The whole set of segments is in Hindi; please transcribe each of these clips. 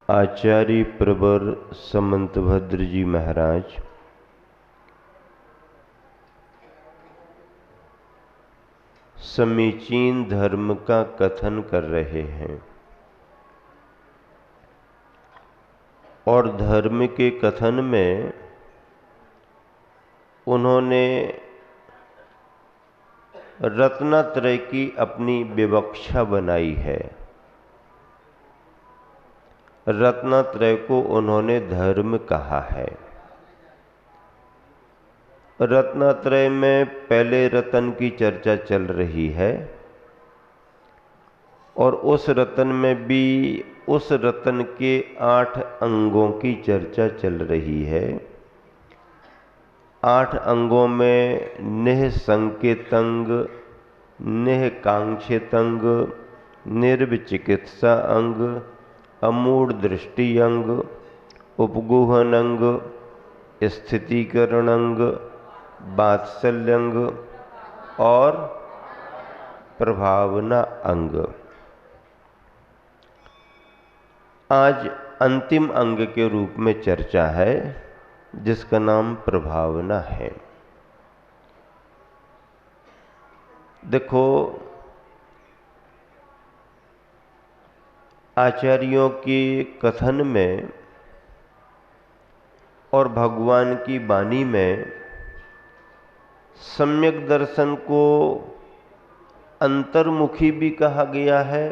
आचार्य प्रवर समंतभद्र जी महाराज समीचीन धर्म का कथन कर रहे हैं और धर्म के कथन में उन्होंने रत्नत्रय की अपनी विवक्षा बनाई है। रत्नत्रय को उन्होंने धर्म कहा है। रत्नत्रय में पहले रत्न की चर्चा चल रही है और उस रत्न में भी उस रत्न के 8 अंगों की चर्चा चल रही है। 8 अंगों में निःसंकेतंग, निःकांक्षितंग, निर्विचिकित्सा अंग, अमूढ़ दृष्टि अंग, उपगुहन अंग, स्थितीकरण अंग, वात्सल्य अंग और प्रभावना अंग। आज अंतिम अंग के रूप में चर्चा है जिसका नाम प्रभावना है। देखो, आचार्यों के कथन में और भगवान की वाणी में सम्यक दर्शन को अंतर्मुखी भी कहा गया है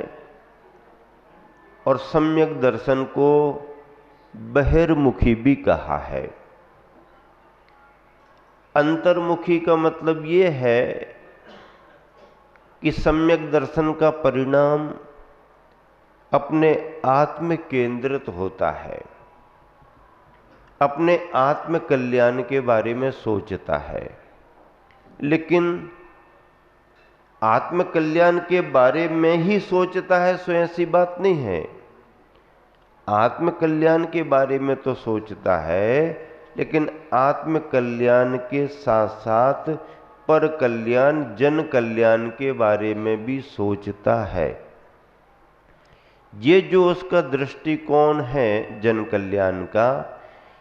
और सम्यक दर्शन को बहिर्मुखी भी कहा है। अंतर्मुखी का मतलब ये है कि सम्यक दर्शन का परिणाम अपने आत्म केंद्रित होता है, अपने आत्म कल्याण के बारे में सोचता है। लेकिन आत्म कल्याण के बारे में ही सोचता है सो ऐसी बात नहीं है। आत्म कल्याण के बारे में तो सोचता है, लेकिन आत्म कल्याण के साथ साथ पर कल्याण, जन कल्याण के बारे में भी सोचता है। ये जो उसका दृष्टिकोण है जन कल्याण का,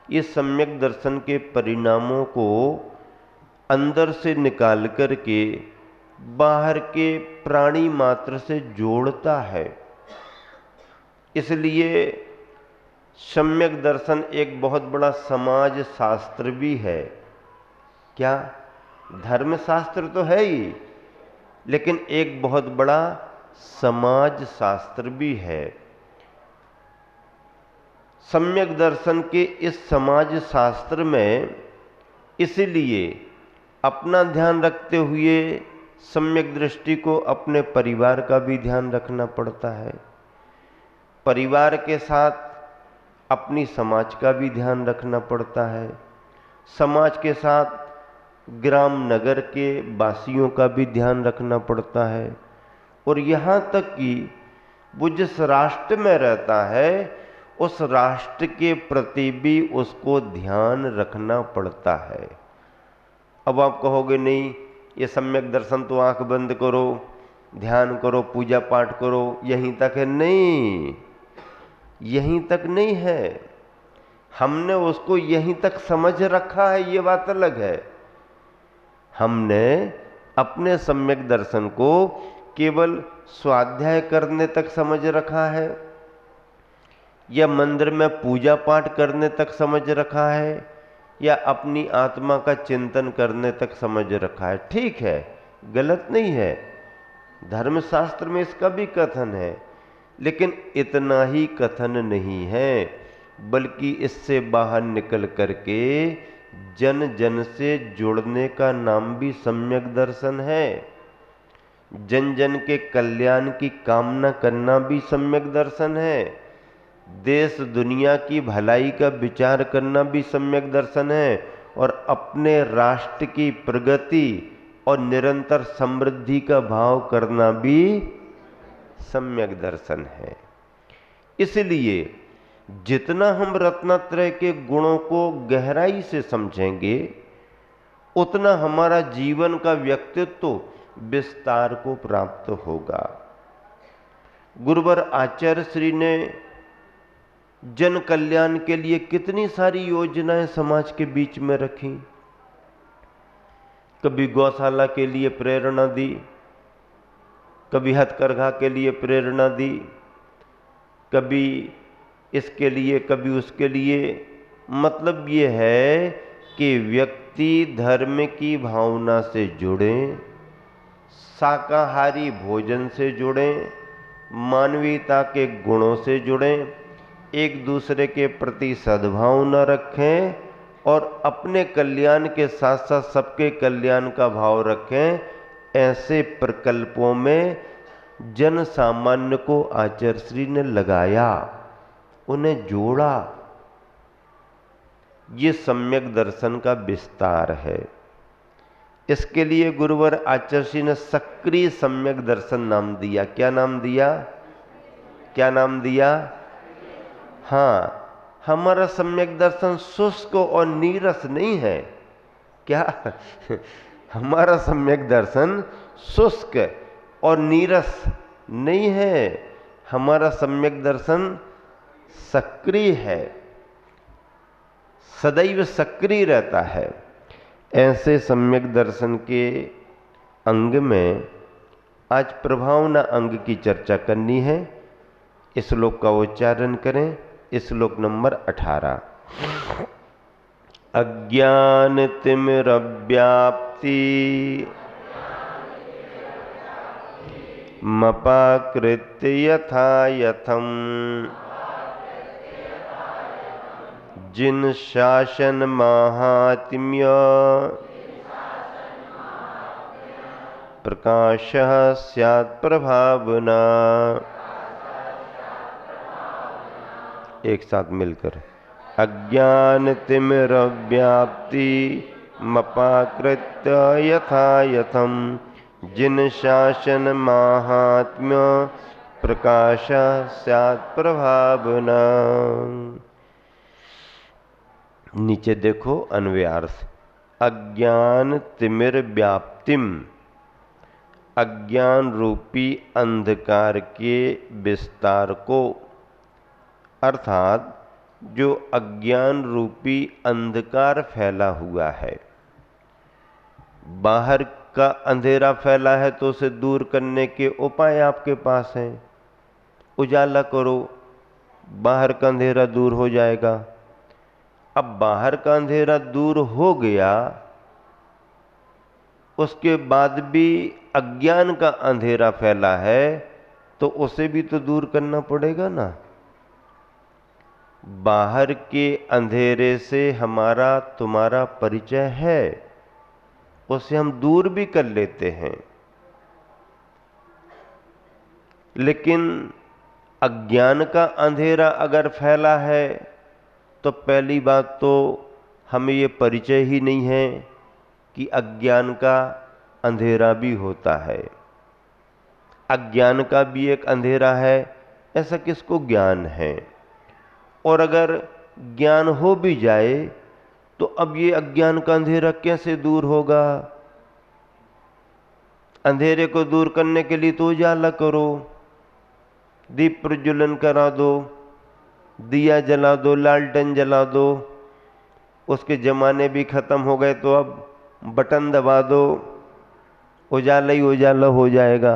ये सम्यक दर्शन के परिणामों को अंदर से निकाल करके बाहर के प्राणी मात्र से जोड़ता है। इसलिए सम्यक दर्शन एक बहुत बड़ा समाज शास्त्र भी है। क्या? धर्म शास्त्र तो है ही, लेकिन एक बहुत बड़ा समाज शास्त्र भी है। सम्यक दर्शन के इस समाज शास्त्र में इसलिए अपना ध्यान रखते हुए सम्यक दृष्टि को अपने परिवार का भी ध्यान रखना पड़ता है। परिवार के साथ अपनी समाज का भी ध्यान रखना पड़ता है। समाज के साथ ग्राम नगर के वासियों का भी ध्यान रखना पड़ता है। और यहाँ तक कि वो जिस राष्ट्र में रहता है उस राष्ट्र के प्रति भी उसको ध्यान रखना पड़ता है। अब आप कहोगे नहीं, ये सम्यक दर्शन तो आंख बंद करो, ध्यान करो, पूजा पाठ करो, यहीं तक है। नहीं, यहीं तक नहीं है। हमने उसको यहीं तक समझ रखा है, ये बात अलग है। हमने अपने सम्यक दर्शन को केवल स्वाध्याय करने तक समझ रखा है या मंदिर में पूजा पाठ करने तक समझ रखा है या अपनी आत्मा का चिंतन करने तक समझ रखा है। ठीक है, गलत नहीं है, धर्मशास्त्र में इसका भी कथन है, लेकिन इतना ही कथन नहीं है, बल्कि इससे बाहर निकल करके जन जन से जुड़ने का नाम भी सम्यक दर्शन है। जन जन के कल्याण की कामना करना भी सम्यक दर्शन है। देश दुनिया की भलाई का विचार करना भी सम्यक दर्शन है और अपने राष्ट्र की प्रगति और निरंतर समृद्धि का भाव करना भी सम्यक दर्शन है। इसलिए जितना हम रत्नत्रय के गुणों को गहराई से समझेंगे, उतना हमारा जीवन का व्यक्तित्व विस्तार को प्राप्त होगा। गुरुवर आचार्य श्री ने जन कल्याण के लिए कितनी सारी योजनाएं समाज के बीच में रखी। कभी गौशाला के लिए प्रेरणा दी, कभी हथकरघा के लिए प्रेरणा दी, कभी इसके लिए कभी उसके लिए। मतलब ये है कि व्यक्ति धर्म की भावना से जुड़े, शाकाहारी भोजन से जुड़े, मानवीयता के गुणों से जुड़े, एक दूसरे के प्रति सद्भावना रखें और अपने कल्याण के साथ साथ सबके कल्याण का भाव रखें। ऐसे प्रकल्पों में जन सामान्य को आचार्य श्री ने लगाया, उन्हें जोड़ा। ये सम्यक दर्शन का विस्तार है। इसके लिए गुरुवर आचार्य श्री ने सक्रिय सम्यक दर्शन नाम दिया। क्या नाम दिया? क्या नाम दिया? हाँ, हमारा सम्यक दर्शन शुष्क और नीरस नहीं है। क्या? हमारा सम्यक दर्शन शुष्क और नीरस नहीं है। हमारा सम्यक दर्शन सक्रिय है, सदैव सक्रिय रहता है। ऐसे सम्यक दर्शन के अंग में आज प्रभावना अंग की चर्चा करनी है। इस श्लोक का उच्चारण करें। श्लोक नंबर 18। अज्ञान तिमिरव्याप्ति मपाकृत्य यथा यथम जिन शासन माहात्म्य प्रकाशः स्यात् प्रभावना। एक साथ मिलकर। अज्ञान तिमिरव्याप्ति मपाकृत्य यथा यथम जिन शासन माहात्म्य प्रकाश स्यात् प्रभावना। नीचे देखो अन्वयार्थ। अज्ञान तिमिर व्याप्तिम, अज्ञान रूपी अंधकार के विस्तार को, अर्थात जो अज्ञान रूपी अंधकार फैला हुआ है, बाहर का अंधेरा फैला है तो उसे दूर करने के उपाय आपके पास हैं। उजाला करो, बाहर का अंधेरा दूर हो जाएगा। अब बाहर का अंधेरा दूर हो गया, उसके बाद भी अज्ञान का अंधेरा फैला है तो उसे भी तो दूर करना पड़ेगा ना। बाहर के अंधेरे से हमारा तुम्हारा परिचय है, उसे हम दूर भी कर लेते हैं, लेकिन अज्ञान का अंधेरा अगर फैला है तो पहली बात तो हमें ये परिचय ही नहीं है कि अज्ञान का अंधेरा भी होता है। अज्ञान का भी एक अंधेरा है, ऐसा किसको ज्ञान है। और अगर ज्ञान हो भी जाए तो अब ये अज्ञान का अंधेरा कैसे दूर होगा। अंधेरे को दूर करने के लिए तो उजाला करो, दीप प्रज्वलन करा दो, दिया जला दो, लालटेन जला दो। उसके जमाने भी खत्म हो गए तो अब बटन दबा दो, उजाला ही उजाला हो जाएगा।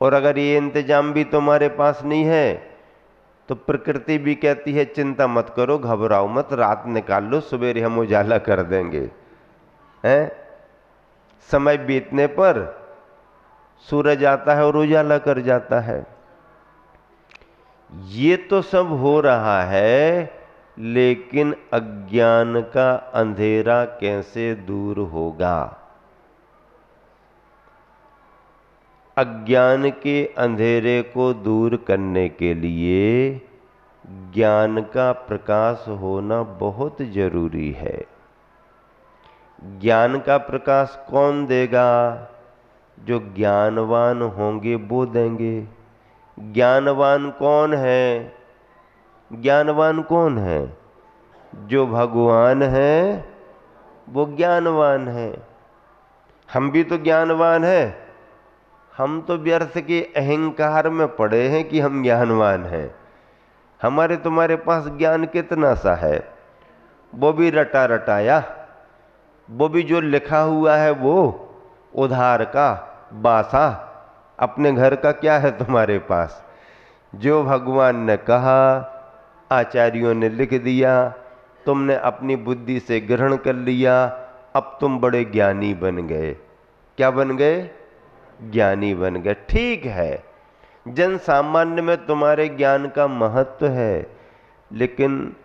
और अगर ये इंतजाम भी तुम्हारे पास नहीं है तो प्रकृति भी कहती है चिंता मत करो, घबराओ मत, रात निकाल लो, सवेरे हम उजाला कर देंगे। हैं? समय बीतने पर सूरज आता है और उजाला कर जाता है। ये तो सब हो रहा है, लेकिन अज्ञान का अंधेरा कैसे दूर होगा। अज्ञान के अंधेरे को दूर करने के लिए ज्ञान का प्रकाश होना बहुत जरूरी है। ज्ञान का प्रकाश कौन देगा? जो ज्ञानवान होंगे वो देंगे। ज्ञानवान कौन है? ज्ञानवान कौन है? जो भगवान है वो ज्ञानवान है। हम भी तो ज्ञानवान हैं, हम तो व्यर्थ के अहंकार में पड़े हैं कि हम ज्ञानवान हैं। हमारे तुम्हारे पास ज्ञान कितना सा है, वो भी रटा रटाया, वो भी जो लिखा हुआ है वो उधार का बासा, अपने घर का क्या है तुम्हारे पास? जो भगवान ने कहा, आचार्यों ने लिख दिया, तुमने अपनी बुद्धि से ग्रहण कर लिया, अब तुम बड़े ज्ञानी बन गए। क्या बन गए? ज्ञानी बन गए। ठीक है, जन सामान्य में तुम्हारे ज्ञान का महत्व है, लेकिन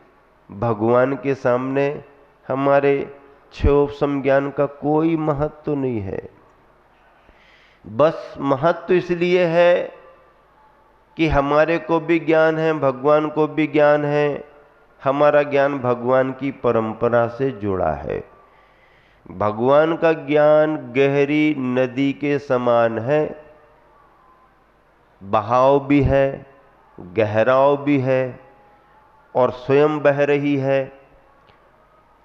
भगवान के सामने हमारे क्षोभसम ज्ञान का कोई महत्व नहीं है। बस महत्व इसलिए है कि हमारे को भी ज्ञान है, भगवान को भी ज्ञान है, हमारा ज्ञान भगवान की परंपरा से जुड़ा है। भगवान का ज्ञान गहरी नदी के समान है, बहाव भी है, गहराव भी है और स्वयं बह रही है।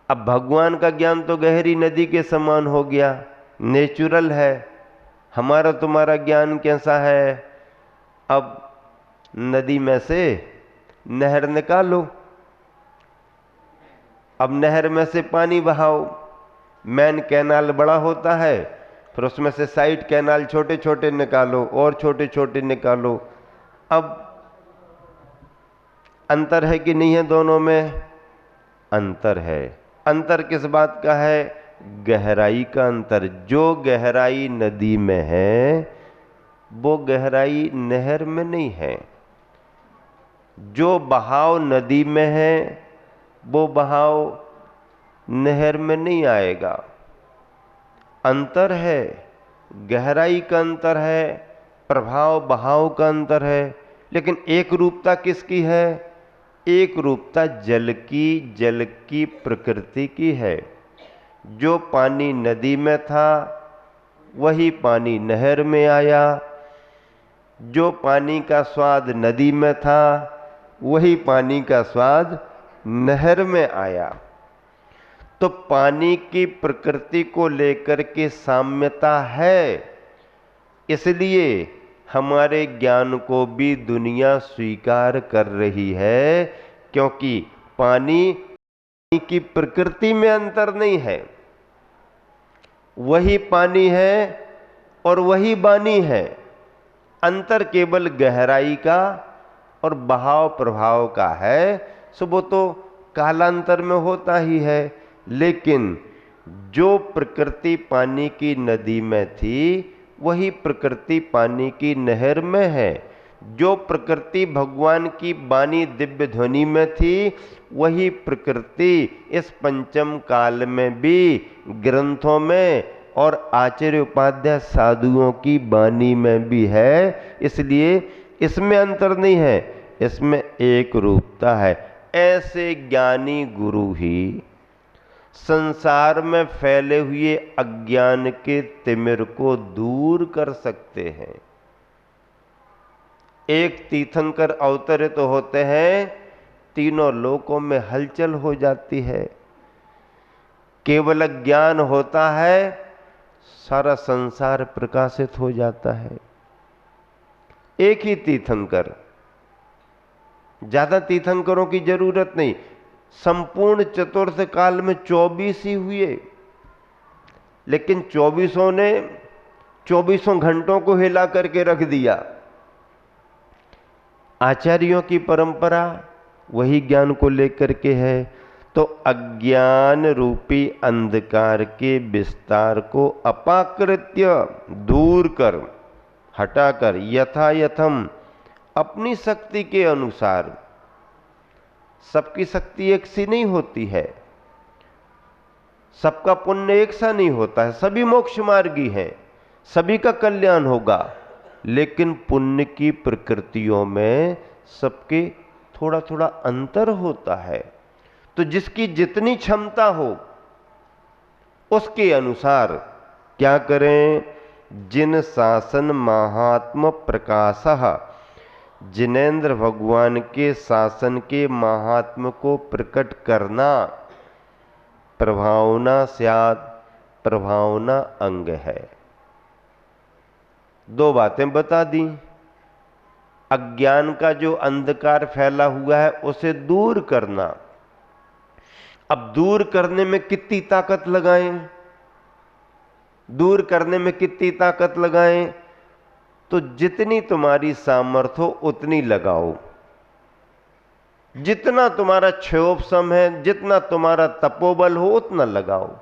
अब भगवान का ज्ञान तो गहरी नदी के समान हो गया, नेचुरल है। हमारा तुम्हारा ज्ञान कैसा है? अब नदी में से नहर निकालो, अब नहर में से पानी बहाओ, मेन कैनाल बड़ा होता है, फिर उसमें से साइड कैनाल छोटे छोटे निकालो और छोटे छोटे निकालो। अब अंतर है कि नहीं है? दोनों में अंतर है। अंतर किस बात का है? गहराई का अंतर। जो गहराई नदी में है वो गहराई नहर में नहीं है। जो बहाव नदी में है वो बहाव नहर में नहीं आएगा। अंतर है, गहराई का अंतर है, प्रभाव बहाव का अंतर है, लेकिन एक रूपता किसकी है? एक रूपता जल की प्रकृति की है। जो पानी नदी में था वही पानी नहर में आया, जो पानी का स्वाद नदी में था वही पानी का स्वाद नहर में आया। तो पानी की प्रकृति को लेकर के साम्यता है, इसलिए हमारे ज्ञान को भी दुनिया स्वीकार कर रही है, क्योंकि पानी की प्रकृति में अंतर नहीं है। वही पानी है और वही वाणी है, अंतर केवल गहराई का और बहाव प्रभाव का है। सो वो तो कालांतर में होता ही है, लेकिन जो प्रकृति पानी की नदी में थी वही प्रकृति पानी की नहर में है। जो प्रकृति भगवान की वाणी दिव्य ध्वनि में थी वही प्रकृति इस पंचम काल में भी ग्रंथों में और आचार्य उपाध्याय साधुओं की वाणी में भी है। इसलिए इसमें अंतर नहीं है, इसमें एक रूपता है। ऐसे ज्ञानी गुरु ही संसार में फैले हुए अज्ञान के तिमिर को दूर कर सकते हैं। एक तीर्थंकर अवतरित तो होते हैं, तीनों लोकों में हलचल हो जाती है। केवल ज्ञान होता है, सारा संसार प्रकाशित हो जाता है। एक ही तीर्थंकर, ज्यादा तीर्थंकरों की जरूरत नहीं। संपूर्ण चतुर्थ काल में 24 ही हुए, लेकिन 24 ने 24 घंटों को हिला करके रख दिया। आचार्यों की परंपरा वही ज्ञान को लेकर के है। तो अज्ञान रूपी अंधकार के विस्तार को अपाकृत्य दूर कर, हटाकर यथा यथम अपनी शक्ति के अनुसार, सबकी शक्ति एक सी नहीं होती है, सबका पुण्य एक सा नहीं होता है, सभी मोक्ष मार्गी हैं, सभी का कल्याण होगा, लेकिन पुण्य की प्रकृतियों में सबके थोड़ा थोड़ा अंतर होता है। तो जिसकी जितनी क्षमता हो उसके अनुसार क्या करें? जिन शासन महात्म प्रकाशः, जिनेन्द्र भगवान के शासन के महात्म को प्रकट करना प्रभावना स्यात्, प्रभावना अंग है। दो बातें बता दी। अज्ञान का जो अंधकार फैला हुआ है उसे दूर करना। अब दूर करने में कितनी ताकत लगाएं? दूर करने में कितनी ताकत लगाएं? तो जितनी तुम्हारी सामर्थ्य हो उतनी लगाओ। जितना तुम्हारा क्षयोपशम है, जितना तुम्हारा तपोबल हो उतना लगाओ।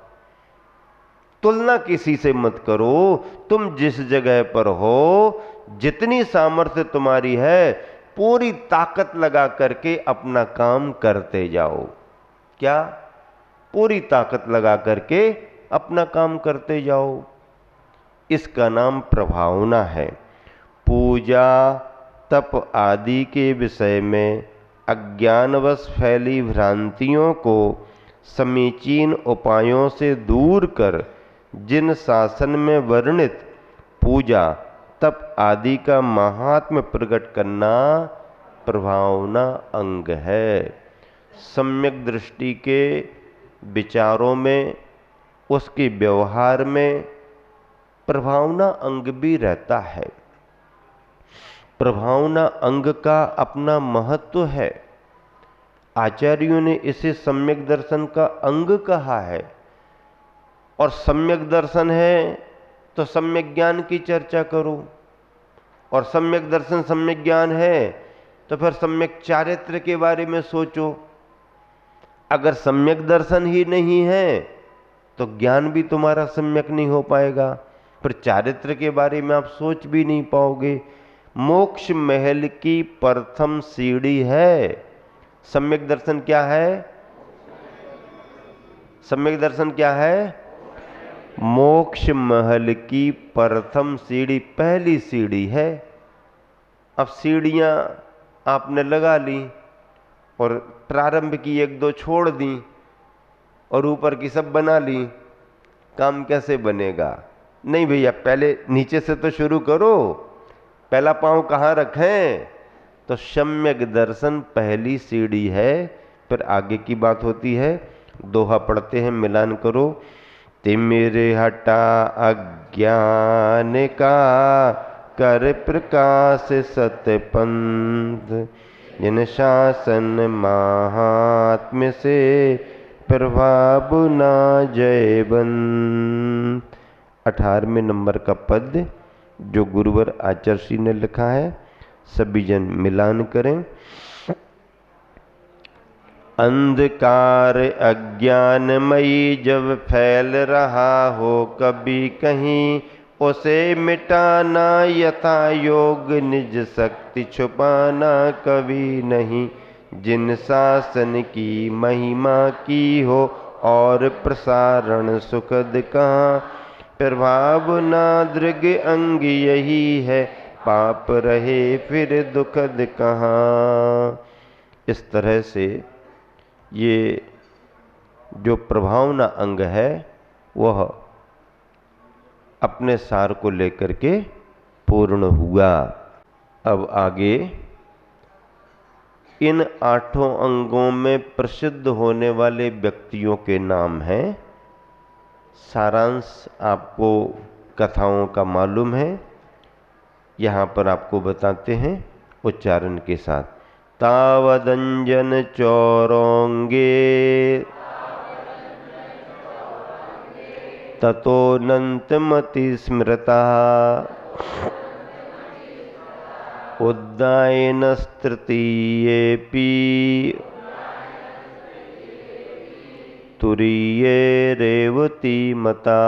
तुलना किसी से मत करो। तुम जिस जगह पर हो, जितनी सामर्थ्य तुम्हारी है, पूरी ताकत लगा करके अपना काम करते जाओ। क्या? पूरी ताकत लगा करके अपना काम करते जाओ। इसका नाम प्रभावना है। पूजा तप आदि के विषय में अज्ञानवश फैली भ्रांतियों को समीचीन उपायों से दूर कर जिन शासन में वर्णित पूजा तप आदि का महात्म्य प्रकट करना प्रभावना अंग है। सम्यक दृष्टि के विचारों में, उसके व्यवहार में प्रभावना अंग भी रहता है। प्रभावना अंग का अपना महत्व है। आचार्यों ने इसे सम्यक दर्शन का अंग कहा है। और सम्यक दर्शन है तो सम्यक ज्ञान की चर्चा करो, और सम्यक दर्शन सम्यक ज्ञान है तो फिर सम्यक चारित्र के बारे में सोचो। अगर सम्यक दर्शन ही नहीं है तो ज्ञान भी तुम्हारा सम्यक नहीं हो पाएगा, फिर चारित्र के बारे में आप सोच भी नहीं पाओगे। मोक्ष महल की प्रथम सीढ़ी है सम्यक दर्शन। क्या है सम्यक दर्शन? क्या है? मोक्ष महल की प्रथम सीढ़ी, पहली सीढ़ी है। अब सीढ़ियां आपने लगा ली और प्रारंभ की एक दो छोड़ दी और ऊपर की सब बना ली, काम कैसे बनेगा? नहीं भैया, पहले नीचे से तो शुरू करो। पहला पांव कहाँ रखें? तो सम्यक दर्शन पहली सीढ़ी है, फिर आगे की बात होती है। दोहा पढ़ते हैं, मिलान करो। तिमिर हटा अज्ञान का, कर प्रकाश सतपंथ, जिन शासन महात्म्य से प्रभाव ना जयवंत। 18वें नंबर का पद जो गुरुवर आचार्य ने लिखा है, सभी जन मिलान करें। अंधकार अज्ञानमयी जब फैल रहा हो कभी कहीं, उसे मिटाना यथा योग, निज शक्ति छुपाना कभी नहीं। जिन शासन की महिमा की हो और प्रसारण सुखद कहाँ, प्रभाव ना दृग अंग यही है, पाप रहे फिर दुखद कहाँ। इस तरह से ये जो प्रभावना अंग है वह अपने सार को लेकर के पूर्ण हुआ। अब आगे इन 8 अंगों में प्रसिद्ध होने वाले व्यक्तियों के नाम हैं। सारांश आपको कथाओं का मालूम है, यहाँ पर आपको बताते हैं उच्चारण के साथ। तावदंजन चौरोंगे ततोऽनन्तमति स्मृता, उद्दायनस्तृतीयेऽपि तुरीये रेवती मता।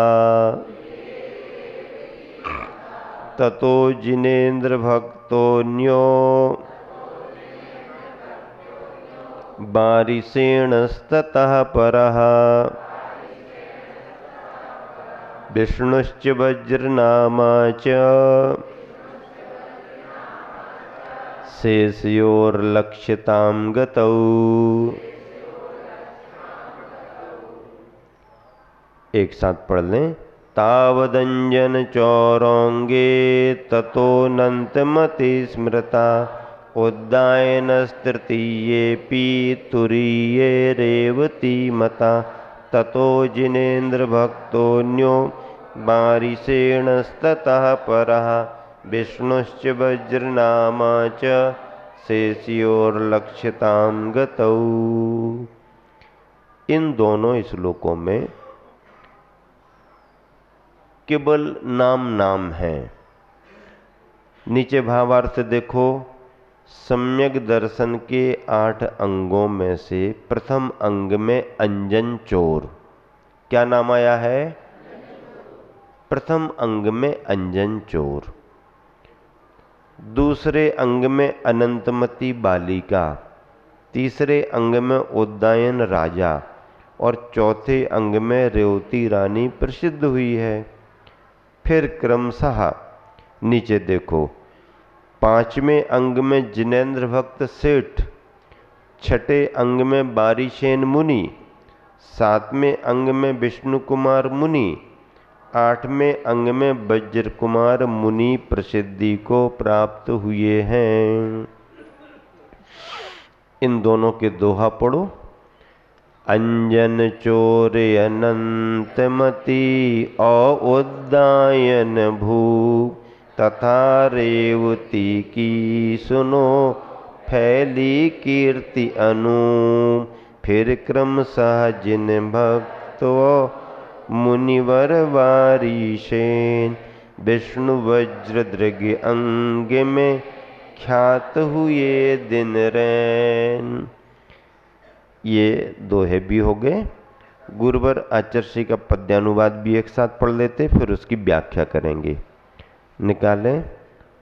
ततो जिनेन्द्र भक्तोऽन्यो बारिसेणस्ततः परः, विष्णुश्च वज्रनामा च शेषयोर्लक्ष्यतां गतौ। एक साथ पढ़ लें। तावदंजन चौरोंगे ततोऽनन्तमति स्मृता, उद्दायनस्तृतीयेऽपि तुरीये रेवती मता। ततो जिनेन्द्र भक्तोऽन्यो बारिसेणस्ततः परः, विष्णुश्च वज्रनामा च शेषयोर्लक्ष्यतां गतौ। इन दोनों श्लोकों में केवल नाम नाम है। नीचे भावार्थ देखो, सम्यक दर्शन के 8 अंगों में से प्रथम अंग में अंजन चोर, क्या नाम आया है? प्रथम अंग में अंजन चोर। दूसरे अंग में अनंतमती बालिका, तीसरे अंग में उद्दायन राजा और चौथे अंग में रेवती रानी प्रसिद्ध हुई है। फिर क्रमशः नीचे देखो, 5वें अंग में जिनेन्द्र भक्त सेठ, 6ठे अंग में बारीशेन मुनि, 7वें अंग में विष्णु कुमार मुनि, 8वें अंग में वज्र कुमार मुनि प्रसिद्धि को प्राप्त हुए हैं। इन दोनों के दोहा पढ़ो। अंजन चोर अनंतमती और उद्दायन भू, तथा रेवती की सुनो फैली कीर्ति अनु। फिर क्रमशः जिन भक्तो मुनिवर वारीशेन, विष्णु वज्र दृग अंग में ख्यात हुए दिन रैन। ये दोहे भी हो गए। गुरुवर आचर्षी का पद्यानुवाद भी एक साथ पढ़ लेते, फिर उसकी व्याख्या करेंगे। निकालें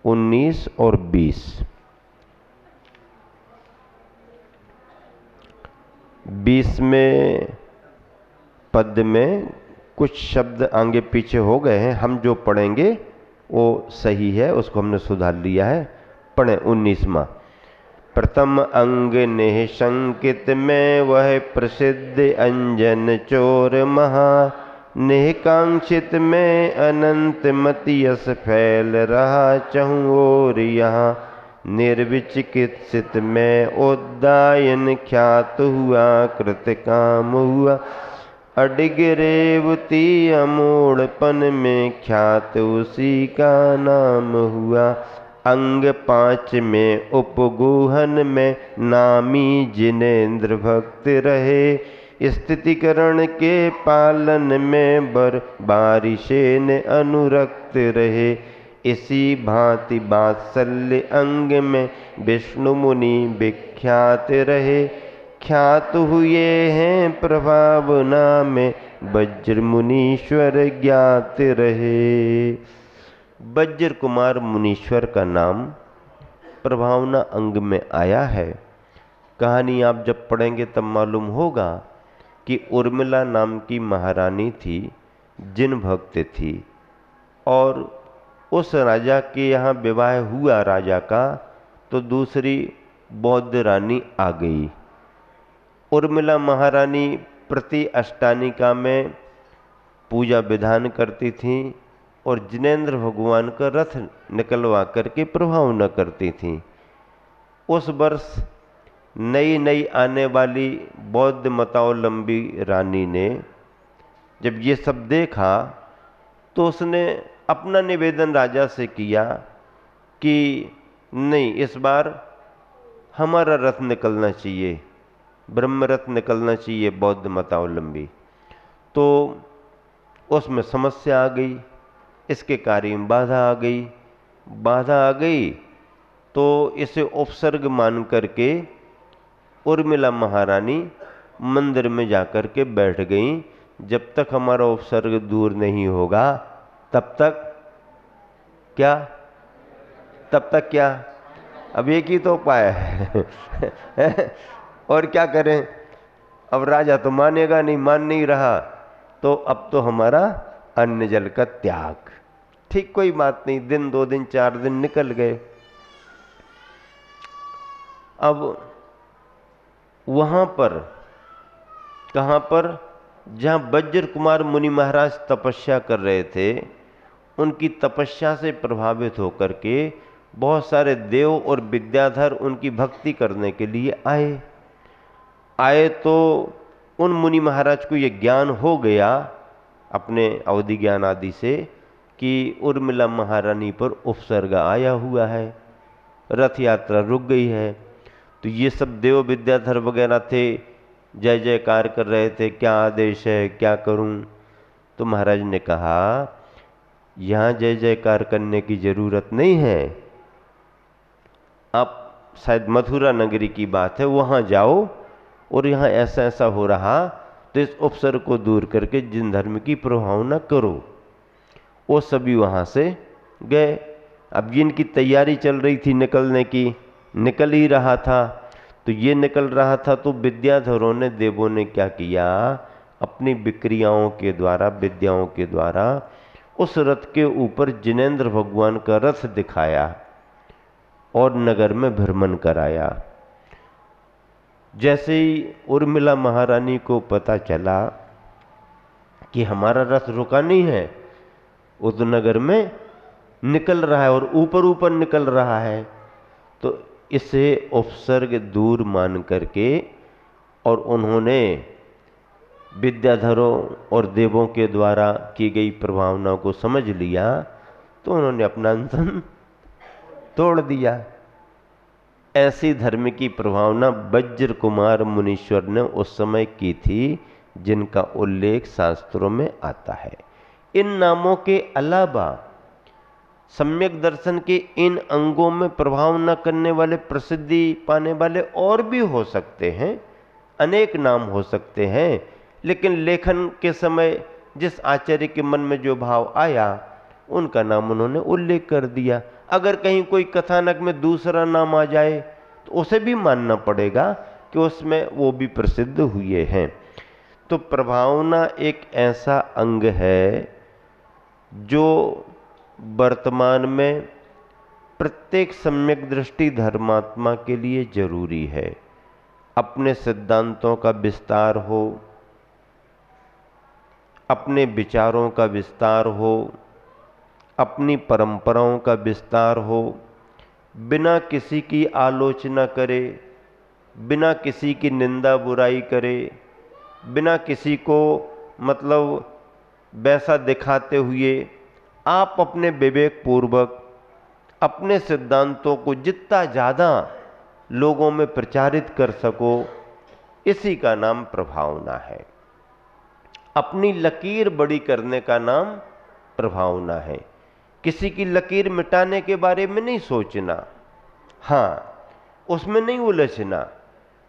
19 और 20। 20वें पद में कुछ शब्द आगे पीछे हो गए हैं, हम जो पढ़ेंगे वो सही है, उसको हमने सुधार लिया है। पढ़ें 19वां। प्रथम अंग निःशंकित में वह प्रसिद्ध अंजन चोर महा, निःकांक्षित में अनंत मति यस फैल रहा चहुँ ओर यहाँ। निर्विचिकित्सित में उद्दायन ख्यात हुआ, कृत काम हुआ अडिग रेवती अमोड़पन में ख्यात उसी का नाम हुआ। अंग 5 में उपगुहन में नामी जिनेन्द्र भक्त रहे, स्थितिकरण के पालन में बर बारिशेन अनुरक्त रहे। इसी भांति वात्सल्य अंग में विष्णु मुनि विख्यात रहे, ख्यात हुए हैं प्रभावना में वज्र मुनीश्वर ज्ञात रहे। वज्र कुमार मुनीश्वर का नाम प्रभावना अंग में आया है। कहानी आप जब पढ़ेंगे तब मालूम होगा कि उर्मिला नाम की महारानी थी, जिन भक्त थी, और उस राजा के यहाँ विवाह हुआ राजा का, तो दूसरी बौद्ध रानी आ गई। उर्मिला महारानी प्रति अष्टानिका में पूजा विधान करती थी और जिनेन्द्र भगवान का रथ निकलवा करके प्रभावना करती थी। उस वर्ष नई नई आने वाली बौद्ध मतावलंबी रानी ने जब ये सब देखा तो उसने अपना निवेदन राजा से किया कि नहीं, इस बार हमारा रथ निकलना चाहिए, ब्रह्म रथ निकलना चाहिए बौद्ध मतावलंबी। तो उसमें समस्या आ गई, इसके कार्य में बाधा आ गई तो इसे उपसर्ग मान करके उर्मिला महारानी मंदिर में जाकर के बैठ गई। जब तक हमारा उपसर्ग दूर नहीं होगा तब तक क्या, अब एक ही तो उपाय है और क्या करें, अब राजा तो मानेगा नहीं, मान नहीं रहा, तो अब तो हमारा अन्न जल का त्याग। ठीक, कोई बात नहीं, दिन 2 दिन 4 दिन निकल गए। अब वहां पर, कहां पर, जहां वज्र कुमार मुनि महाराज तपस्या कर रहे थे, उनकी तपस्या से प्रभावित होकर के बहुत सारे देव और विद्याधर उनकी भक्ति करने के लिए आए तो उन मुनि महाराज को ये ज्ञान हो गया अपने अवधि ज्ञान आदि से कि उर्मिला महारानी पर उपसर्ग आया हुआ है, रथ यात्रा रुक गई है। तो ये सब देव विद्याधर वगैरह थे, जय जयकार कर रहे थे, क्या आदेश है, क्या करूं। तो महाराज ने कहा यहाँ जय जयकार करने की जरूरत नहीं है, आप शायद मथुरा नगरी की बात है, वहाँ जाओ और यहाँ ऐसा ऐसा हो रहा, तो इस उपसर्ग को दूर करके जिन धर्म की प्रभावना करो। वो सभी वहाँ से गए। अब जिनकी तैयारी चल रही थी निकलने की, निकल ही रहा था। तो ये निकल रहा था तो विद्याधरों ने, देवों ने क्या किया, अपनी विक्रियाओं के द्वारा, विद्याओं के द्वारा उस रथ के ऊपर जिनेंद्र भगवान का रथ दिखाया और नगर में भ्रमण कराया। जैसे ही उर्मिला महारानी को पता चला कि हमारा रथ रुका नहीं है, वो तो नगर में निकल रहा है और ऊपर ऊपर निकल रहा है, तो इसे उपसर्ग दूर मान करके और उन्होंने विद्याधरों और देवों के द्वारा की गई प्रभावना को समझ लिया, तो उन्होंने अपना अनशन तोड़ दिया। ऐसी धर्म की प्रभावना वज्र कुमार मुनीश्वर ने उस समय की थी, जिनका उल्लेख शास्त्रों में आता है। इन नामों के अलावा सम्यक दर्शन के इन अंगों में प्रभाव न करने वाले, प्रसिद्धि पाने वाले और भी हो सकते हैं, अनेक नाम हो सकते हैं, लेकिन लेखन के समय जिस आचार्य के मन में जो भाव आया उनका नाम उन्होंने उल्लेख कर दिया। अगर कहीं कोई कथानक में दूसरा नाम आ जाए तो उसे भी मानना पड़ेगा कि उसमें वो भी प्रसिद्ध हुए हैं। तो प्रभावना एक ऐसा अंग है जो वर्तमान में प्रत्येक सम्यक दृष्टि धर्मात्मा के लिए जरूरी है। अपने सिद्धांतों का विस्तार हो, अपने विचारों का विस्तार हो, अपनी परंपराओं का विस्तार हो, बिना किसी की आलोचना करे, बिना किसी की निंदा बुराई करे, बिना किसी को मतलब वैसा दिखाते हुए आप अपने विवेक पूर्वक अपने सिद्धांतों को जितना ज़्यादा लोगों में प्रचारित कर सको, इसी का नाम प्रभावना है। अपनी लकीर बड़ी करने का नाम प्रभावना है। किसी की लकीर मिटाने के बारे में नहीं सोचना, हाँ उसमें नहीं उलझना।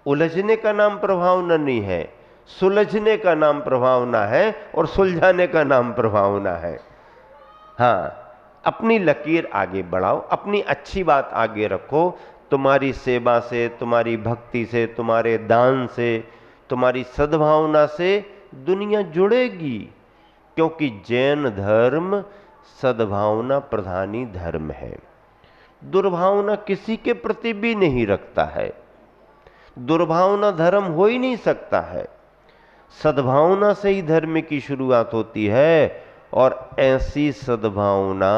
उलझने का नाम प्रभावना नहीं है, सुलझने का नाम प्रभावना है और सुलझाने का नाम प्रभावना है। हाँ, अपनी लकीर आगे बढ़ाओ, अपनी अच्छी बात आगे रखो। तुम्हारी सेवा से, तुम्हारी भक्ति से, तुम्हारे दान से, तुम्हारी सद्भावना से दुनिया जुड़ेगी, क्योंकि जैन धर्म सद्भावना प्रधानी धर्म है। दुर्भावना किसी के प्रति भी नहीं रखता है, दुर्भावना धर्म हो ही नहीं सकता है। सद्भावना से ही धर्म की शुरुआत होती है और ऐसी सद्भावना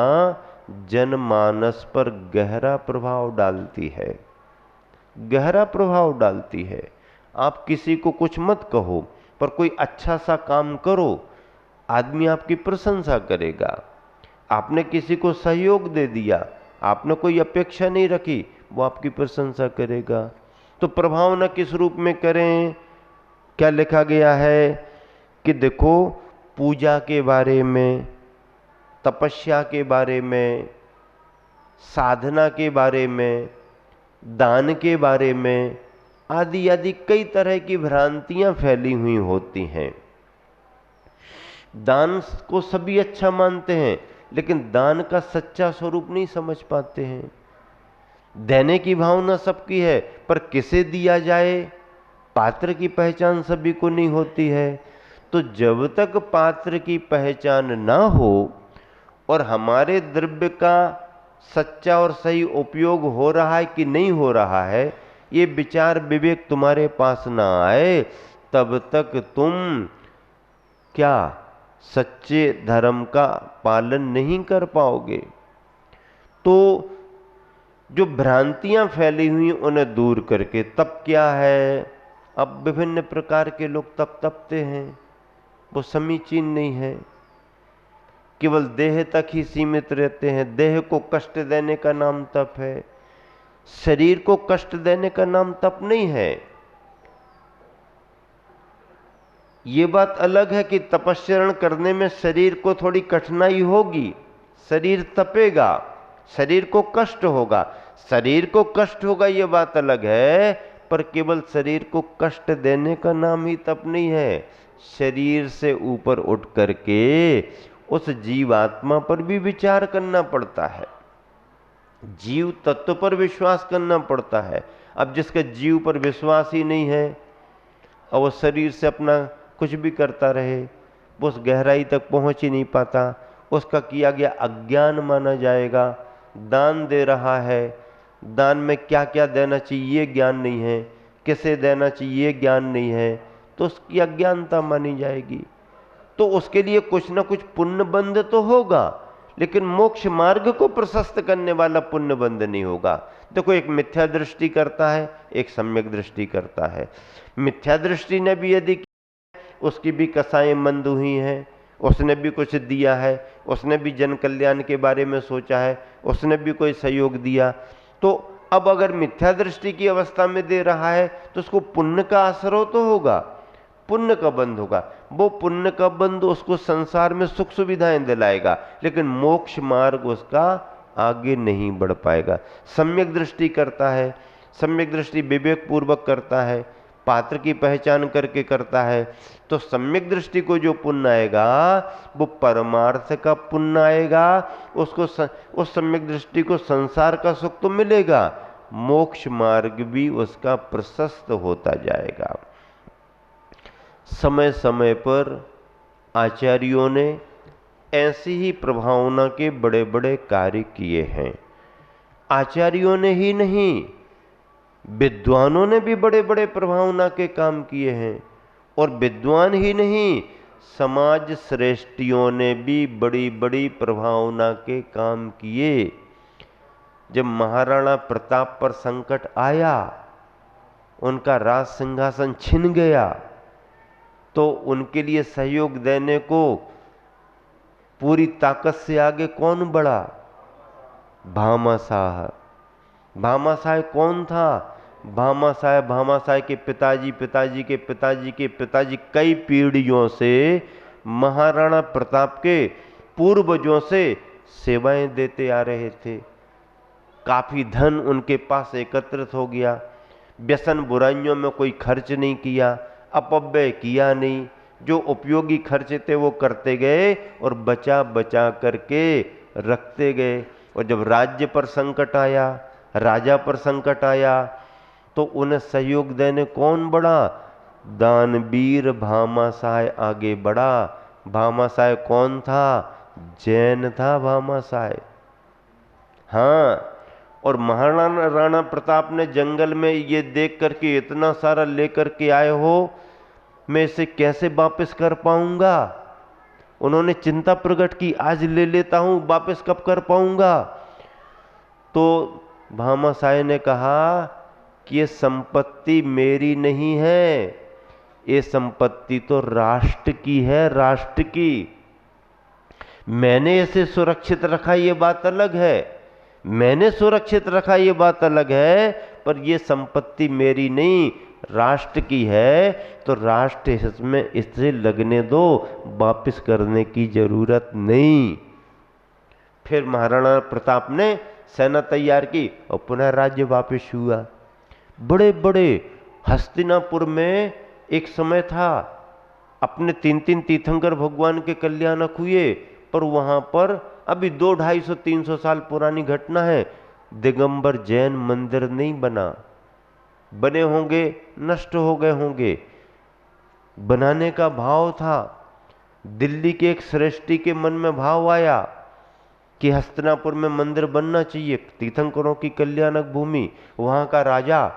जनमानस पर गहरा प्रभाव डालती है, गहरा प्रभाव डालती है। आप किसी को कुछ मत कहो, पर कोई अच्छा सा काम करो, आदमी आपकी प्रशंसा करेगा। आपने किसी को सहयोग दे दिया, आपने कोई अपेक्षा नहीं रखी, वो आपकी प्रशंसा करेगा। तो प्रभावना किस रूप में करें? क्या लिखा गया है कि देखो, पूजा के बारे में, तपस्या के बारे में, साधना के बारे में, दान के बारे में, आदि आदि कई तरह की भ्रांतियां फैली हुई होती हैं। दान को सभी अच्छा मानते हैं, लेकिन दान का सच्चा स्वरूप नहीं समझ पाते हैं। देने की भावना सबकी है, पर किसे दिया जाए, पात्र की पहचान सभी को नहीं होती है। तो जब तक पात्र की पहचान ना हो और हमारे द्रव्य का सच्चा और सही उपयोग हो रहा है कि नहीं हो रहा है, ये विचार विवेक तुम्हारे पास ना आए, तब तक तुम क्या सच्चे धर्म का पालन नहीं कर पाओगे। तो जो भ्रांतियां फैली हुई उन्हें दूर करके, तप क्या है, अब विभिन्न प्रकार के लोग तप तपते हैं, वो समीचीन नहीं है। केवल देह तक ही सीमित रहते हैं। देह को कष्ट देने का नाम तप है, शरीर को कष्ट देने का नाम तप नहीं है। ये बात अलग है कि तपस्या करने में शरीर को थोड़ी कठिनाई होगी, शरीर तपेगा, शरीर को कष्ट होगा। शरीर को कष्ट होगा ये बात अलग है, पर केवल शरीर को कष्ट देने का नाम ही तप नहीं है। शरीर से ऊपर उठ करके उस जीवात्मा पर भी विचार करना पड़ता है, जीव तत्व पर विश्वास करना पड़ता है। अब जिसका जीव पर विश्वास ही नहीं है और वो शरीर से अपना कुछ भी करता रहे, वो उस गहराई तक पहुंच ही नहीं पाता। उसका किया गया अज्ञान माना जाएगा। दान दे रहा है, दान में क्या क्या देना चाहिए ये ज्ञान नहीं है, किसे देना चाहिए ये ज्ञान नहीं है, तो उसकी अज्ञानता मानी जाएगी। तो उसके लिए कुछ ना कुछ पुण्य बंध तो होगा, लेकिन मोक्ष मार्ग को प्रशस्त करने वाला पुण्य बंध नहीं होगा। देखो, एक मिथ्या दृष्टि करता है, एक सम्यक दृष्टि करता है। मिथ्या दृष्टि ने भी यदि उसकी भी कसाएं मंद हुई हैं, उसने भी कुछ दिया है, उसने भी जन कल्याण के बारे में सोचा है, उसने भी कोई सहयोग दिया, तो अब अगर मिथ्या दृष्टि की अवस्था में दे रहा है तो उसको पुण्य का आश्रय तो होगा, पुण्य का बंध होगा। वो पुण्य का बंध उसको संसार में सुख सुविधाएं दिलाएगा, लेकिन मोक्ष मार्ग उसका आगे नहीं बढ़ पाएगा। सम्यक दृष्टि करता है, सम्यक दृष्टि विवेक पूर्वक करता है, पात्र की पहचान करके करता है, तो सम्यक दृष्टि को जो पुण्य आएगा वो परमार्थ का पुण्य आएगा। उसको उस सम्यक दृष्टि को संसार का सुख तो मिलेगा, मोक्ष मार्ग भी उसका प्रशस्त होता जाएगा। समय समय पर आचार्यों ने ऐसी ही प्रभावना के बड़े बड़े कार्य किए हैं। आचार्यों ने ही नहीं, विद्वानों ने भी बड़े बड़े प्रभावना के काम किए हैं। और विद्वान ही नहीं, समाज श्रेष्ठियों ने भी बड़ी बड़ी प्रभावना के काम किए। जब महाराणा प्रताप पर संकट आया, उनका राज सिंहासन छिन गया, तो उनके लिए सहयोग देने को पूरी ताकत से आगे कौन बढ़ा? भामाशाह। भामाशाह कौन था? भामाशाह के पिताजी, पिताजी के पिताजी के पिताजी, कई पीढ़ियों से महाराणा प्रताप के पूर्वजों से सेवाएं देते आ रहे थे। काफी धन उनके पास एकत्रित हो गया, व्यसन बुराइयों में कोई खर्च नहीं किया, अपव्यय किया नहीं, जो उपयोगी खर्च थे वो करते गए और बचा बचा करके रखते गए। और जब राज्य पर संकट आया, राजा पर संकट आया, तो उन्हें सहयोग देने कौन बढ़ा? दानवीर भामाशाह आगे बढ़ा। भामाशाह कौन था? जैन था भामाशाह। हाँ, और महाराणा राणा प्रताप ने जंगल में ये देख करके इतना सारा लेकर के आए हो, मैं इसे कैसे वापस कर पाऊंगा? उन्होंने चिंता प्रकट की, आज ले लेता हूं, वापस कब कर पाऊंगा? तो भामाशाह ने कहा कि ये संपत्ति मेरी नहीं है, ये संपत्ति तो राष्ट्र की है, राष्ट्र की। मैंने इसे सुरक्षित रखा ये बात अलग है, मैंने सुरक्षित रखा ये बात अलग है, पर ये संपत्ति मेरी नहीं, राष्ट्र की है। तो राष्ट्र हित में इसे लगने दो, वापस करने की जरूरत नहीं। फिर महाराणा प्रताप ने सेना तैयार की और पुनः राज्य वापस हुआ। बड़े बड़े हस्तिनापुर में एक समय था, अपने 3-3 तीर्थंकर भगवान के कल्याणक हुए, पर वहां पर अभी 200-250-300 साल पुरानी घटना है, दिगंबर जैन मंदिर नहीं बना। बने होंगे, नष्ट हो गए होंगे। बनाने का भाव था, दिल्ली के एक श्रेष्ठी के मन में भाव आया कि हस्तिनापुर में मंदिर बनना चाहिए, तीर्थंकरों की कल्याणक भूमि। वहां का राजा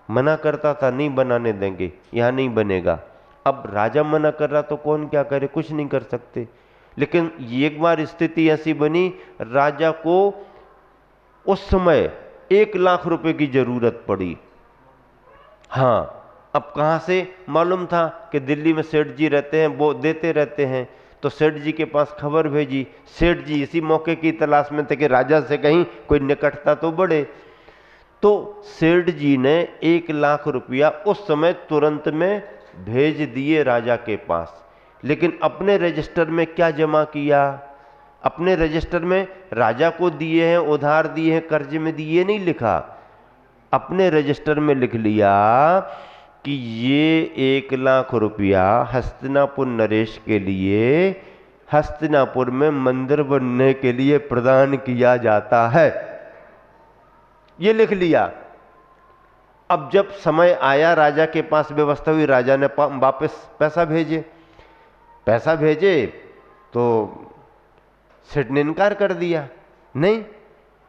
मना करता था, नहीं बनाने देंगे, यहां नहीं बनेगा। अब राजा मना कर रहा तो कौन क्या करे, कुछ नहीं कर सकते। लेकिन एक बार स्थिति ऐसी बनी, राजा को उस समय 1 लाख रुपए की जरूरत पड़ी। हाँ, अब कहां से मालूम था कि दिल्ली में सेठ जी रहते हैं, वो देते रहते हैं। तो सेठ जी के पास खबर भेजी। सेठ जी इसी मौके की तलाश में थे कि राजा से कहीं कोई निकटता तो बढ़े। तो सेठ जी ने 1 लाख रुपया उस समय तुरंत में भेज दिए राजा के पास। लेकिन अपने रजिस्टर में क्या जमा किया? अपने रजिस्टर में राजा को दिए हैं, उधार दिए हैं, कर्ज में दिए नहीं लिखा। अपने रजिस्टर में लिख लिया कि ये 1 लाख रुपया हस्तिनापुर नरेश के लिए हस्तिनापुर में मंदिर बनने के लिए प्रदान किया जाता है, ये लिख लिया। अब जब समय आया, राजा के पास व्यवस्था हुई, राजा ने वापस पैसा भेजे तो सेठ ने इनकार कर दिया, नहीं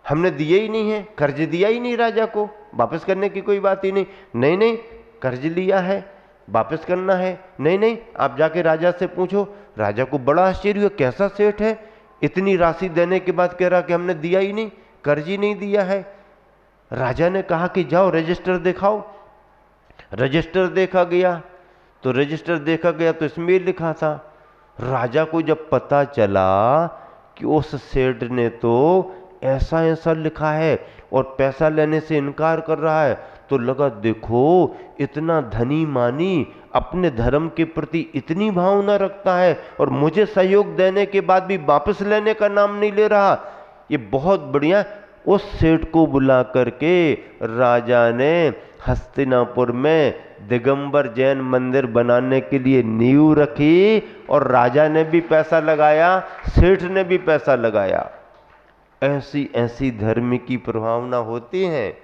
हमने दिए ही नहीं है, कर्ज दिया ही नहीं राजा को, वापस करने की कोई बात ही नहीं। नहीं नहीं, कर्ज लिया है, वापस करना है। नहीं नहीं, आप जाके राजा से पूछो। राजा को बड़ा आश्चर्य हुआ, कैसा सेठ है, इतनी राशि देने के बाद कह रहा कि हमने दिया ही नहीं, कर्ज ही नहीं दिया है। राजा ने कहा कि जाओ रजिस्टर दिखाओ। रजिस्टर देखा गया तो इसमें लिखा था। राजा को जब पता चला कि उस सेठ ने तो ऐसा ऐसा लिखा है और पैसा लेने से इनकार कर रहा है, तो लगा देखो इतना धनी मानी, अपने धर्म के प्रति इतनी भावना रखता है और मुझे सहयोग देने के बाद भी वापस लेने का नाम नहीं ले रहा, ये बहुत बढ़िया। उस सेठ को बुला करके राजा ने हस्तिनापुर में दिगंबर जैन मंदिर बनाने के लिए नींव रखी और राजा ने भी पैसा लगाया, सेठ ने भी पैसा लगाया। ऐसी ऐसी धर्म की प्रभावना होती है,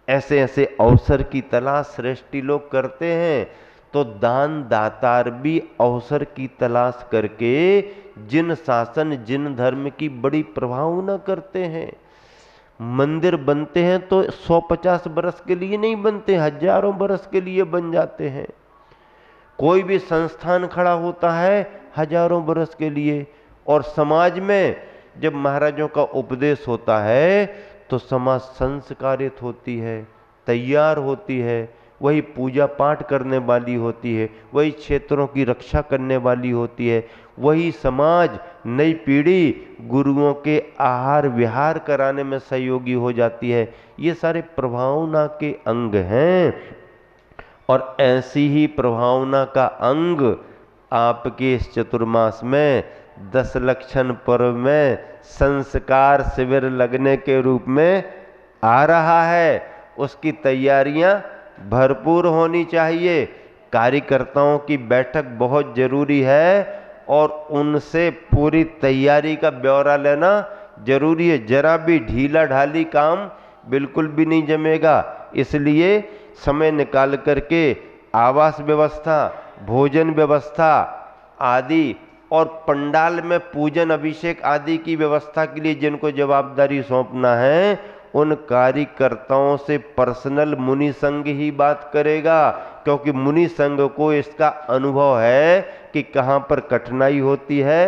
ऐसे ऐसे अवसर की तलाश श्रेष्ठी लोग करते हैं। तो दान दातार भी अवसर की तलाश करके जिन शासन जिन धर्म की बड़ी प्रभावना करते हैं। मंदिर बनते हैं तो 150 बरस के लिए नहीं बनते, हजारों बरस के लिए बन जाते हैं। कोई भी संस्थान खड़ा होता है हजारों बरस के लिए। और समाज में जब महाराजों का उपदेश होता है तो समाज संस्कारित होती है, तैयार होती है, वही पूजा पाठ करने वाली होती है, वही क्षेत्रों की रक्षा करने वाली होती है, वही समाज नई पीढ़ी गुरुओं के आहार विहार कराने में सहयोगी हो जाती है। ये सारे प्रभावना के अंग हैं। और ऐसी ही प्रभावना का अंग आपके इस चतुर्मास में 10 लक्षण पर्व में संस्कार शिविर लगने के रूप में आ रहा है। उसकी तैयारियां भरपूर होनी चाहिए। कार्यकर्ताओं की बैठक बहुत जरूरी है और उनसे पूरी तैयारी का ब्यौरा लेना जरूरी है। जरा भी ढीला ढाली काम बिल्कुल भी नहीं जमेगा। इसलिए समय निकाल करके आवास व्यवस्था, भोजन व्यवस्था आदि और पंडाल में पूजन अभिषेक आदि की व्यवस्था के लिए जिनको जवाबदारी सौंपना है, उन कार्यकर्ताओं से पर्सनल मुनि संघ ही बात करेगा, क्योंकि मुनि संघ को इसका अनुभव है कि कहाँ पर कठिनाई होती है।